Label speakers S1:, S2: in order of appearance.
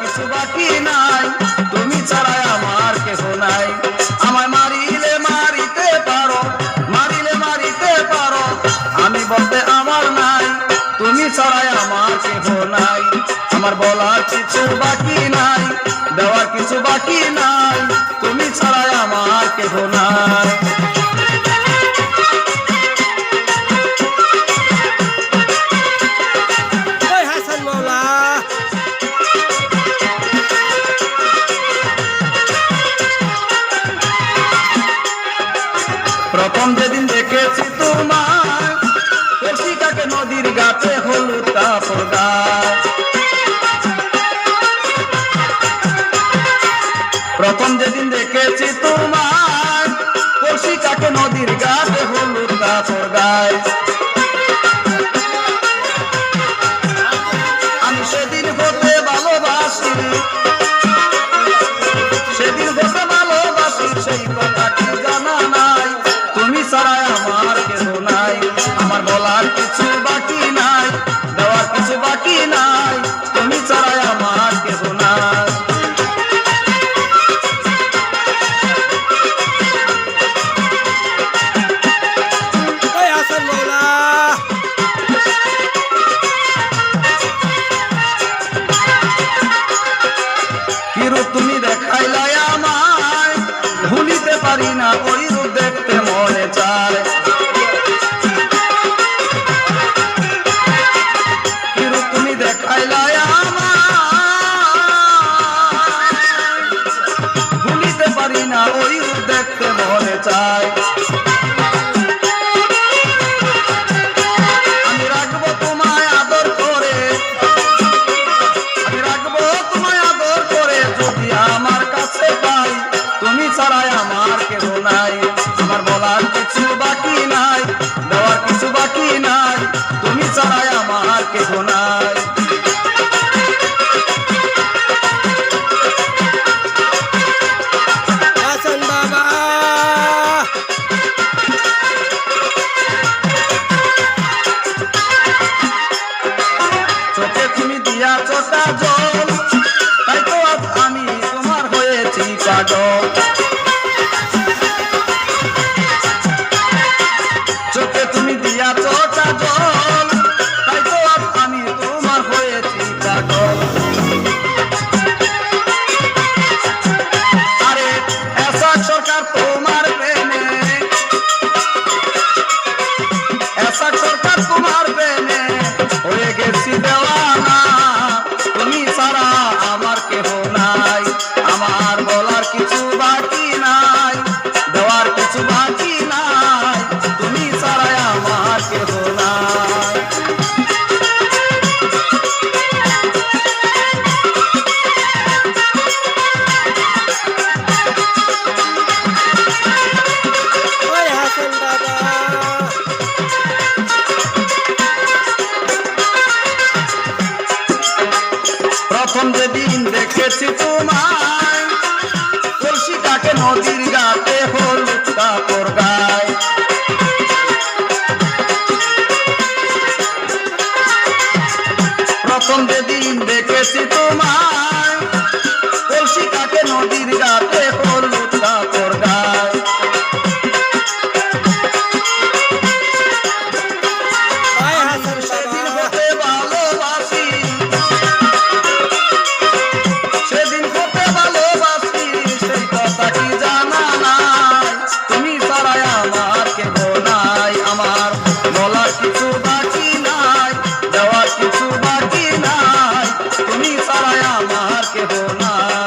S1: কিছু বাকি নাই, তুমি ছাড়া আমার কেহ নাই। আমায় মারিলে মারিতে পারো, মারিলে মারিতে পারো, আমি বলতে আমার নাই, তুমি ছাড়া আমার কেহ নাই। আমার বলার কিছু বাকি নাই, দেওয়ার কিছু বাকি নাই, তুমি ছাড়া আমার কেহ নাই। প্রথম যেদিন দেখেছি তোমায়, কলসিটাকে নদীর গাছে হলুদ কাপড় গায়ে। প্রথম যেদিন দেখেছি তোমায়, কলসিটাকে নদীর গাছে হলুদ কাপড় গায়ে। আমি সেদিন হতে ভালোবাসি, সেদিন হতে ভালোবাসি, সেই কথাটি জানা নাই, তুমি ছাড়া আমার কেহ নাই। আমার বলার কিছু বাকি নাই, দেওয়ার কিছু বাকি নাই, তুমি ছাড়া আমার কেহ নাই। কিরূপ তুমি দেখাইলাই আমায়, ভুলিতে পারি না, ওই রূপ দেখতে মনে চায়। কিরূপ তুমি দেখাইলাই আমায়, ভুলিতে পারি না, ওই রূপ দেখতে মনে চায়। আমি রাখবো তোমায় আদর করে, আমি রাখবো তোমায় আদর করে, যদি আমার কাছে পাই, তুমি ছাড়াই আমার কেহ নাই। আমার বলার কিছু বাকি নাই, দেওয়ার কিছু বাকি নাই, তুমি ছাড়াই আমার কেহ নাই। চোখে তুমি দিয়া চোটা জল, তাই তো আজ আমি তোমার হয়েছি পাগল। চোখে তুমি দিয়া চোটা জল, তাই তো আজ আমি তোমার হয়েছি পাগল। আরে এসা সরকার তোমার প্রেমে, এসা সরকার তোমার প্রেমে হয়ে গেছি দেওয়ানা, তুমি ছাড়া আমার কেহ নাই। আমার বলার কিছু বাকি নাই, দেওয়ার কিছু বাকি নাই, তুমি ছাড়া আমার কেহ নাই। প্রথম যেদিন দেখেছি তোমায়, কলসিটাকে নদীর গাতে হলুদ কাপড় গায়ে। প্রথম যেদিন দেখেছি তোমায়, কলসিটাকে নদীর গাতে হলুদ কাপড় গায়ে। সেদিন হতে ভালোবাসি, সেদিন হতে ভালোবাসি, সেই কথাটি জানা নাই, তুমি ছাড়া আমার কেহ নাই। আমার বলার কিছু বাকি নাই, দেওয়ার কিছু বাকি নাই, তুমি ছাড়া আমার কেহ নাই।